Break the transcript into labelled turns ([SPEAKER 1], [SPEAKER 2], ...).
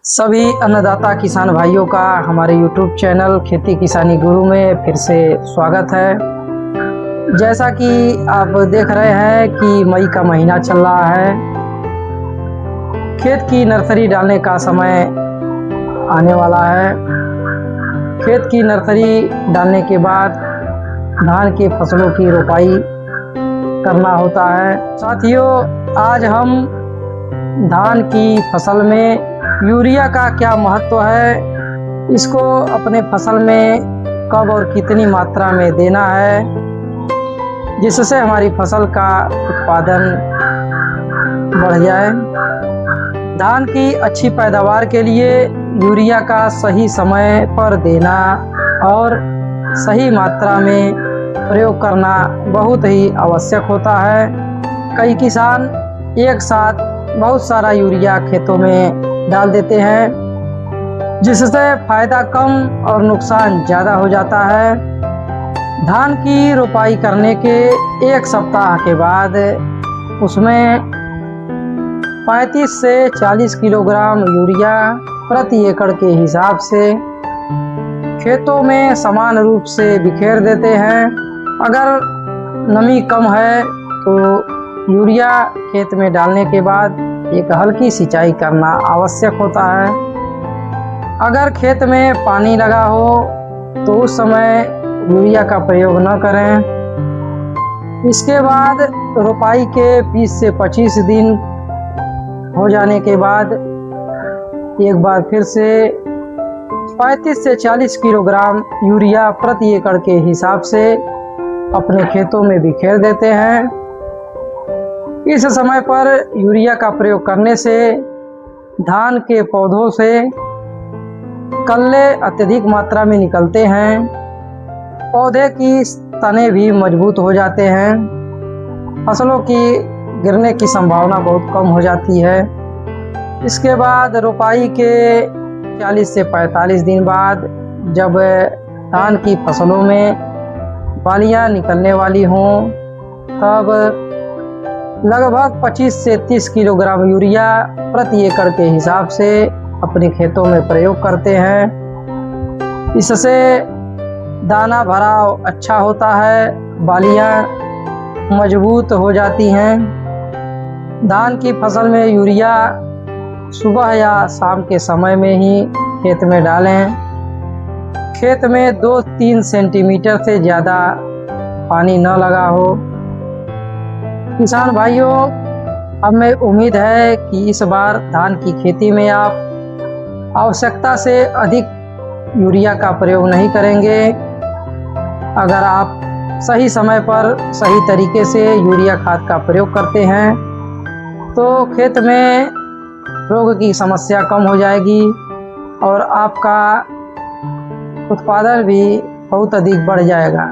[SPEAKER 1] सभी अन्नदाता किसान भाइयों का हमारे YouTube चैनल खेती किसानी गुरु में फिर से स्वागत है। जैसा कि आप देख रहे हैं कि मई का महीना चल रहा है, खेत की नर्सरी डालने का समय आने वाला है। खेत की नर्सरी डालने के बाद धान के फसलों की रोपाई करना होता है। साथियों, आज हम धान की फसल में यूरिया का क्या महत्व है, इसको अपने फसल में कब और कितनी मात्रा में देना है, जिससे हमारी फसल का उत्पादन बढ़ जाए। धान की अच्छी पैदावार के लिए यूरिया का सही समय पर देना और सही मात्रा में प्रयोग करना बहुत ही आवश्यक होता है। कई किसान एक साथ बहुत सारा यूरिया खेतों में डाल देते हैं, जिससे फायदा कम और नुकसान ज़्यादा हो जाता है। धान की रोपाई करने के एक सप्ताह के बाद उसमें 35 से 40 किलोग्राम यूरिया प्रति एकड़ के हिसाब से खेतों में समान रूप से बिखेर देते हैं। अगर नमी कम है तो यूरिया खेत में डालने के बाद एक हल्की सिंचाई करना आवश्यक होता है। अगर खेत में पानी लगा हो तो उस समय यूरिया का प्रयोग न करें। इसके बाद रोपाई के 20 से 25 दिन हो जाने के बाद एक बार फिर से 35 से 40 किलोग्राम यूरिया प्रति एकड़ के हिसाब से अपने खेतों में बिखेर देते हैं। इस समय पर यूरिया का प्रयोग करने से धान के पौधों से कल्ले अत्यधिक मात्रा में निकलते हैं, पौधे की तने भी मजबूत हो जाते हैं, फसलों की गिरने की संभावना बहुत कम हो जाती है। इसके बाद रोपाई के 40 से 45 दिन बाद जब धान की फसलों में बालियां निकलने वाली हों, तब लगभग 25 से 30 किलोग्राम यूरिया प्रति एकड़ के हिसाब से अपने खेतों में प्रयोग करते हैं। इससे दाना भराव अच्छा होता है, बालियां मजबूत हो जाती हैं। धान की फसल में यूरिया सुबह या शाम के समय में ही खेत में डालें। खेत में 2-3 सेंटीमीटर से ज़्यादा पानी न लगा हो। किसान भाइयों, हमें उम्मीद है कि इस बार धान की खेती में आप आवश्यकता से अधिक यूरिया का प्रयोग नहीं करेंगे। अगर आप सही समय पर सही तरीके से यूरिया खाद का प्रयोग करते हैं तो खेत में रोग की समस्या कम हो जाएगी और आपका उत्पादन भी बहुत अधिक बढ़ जाएगा।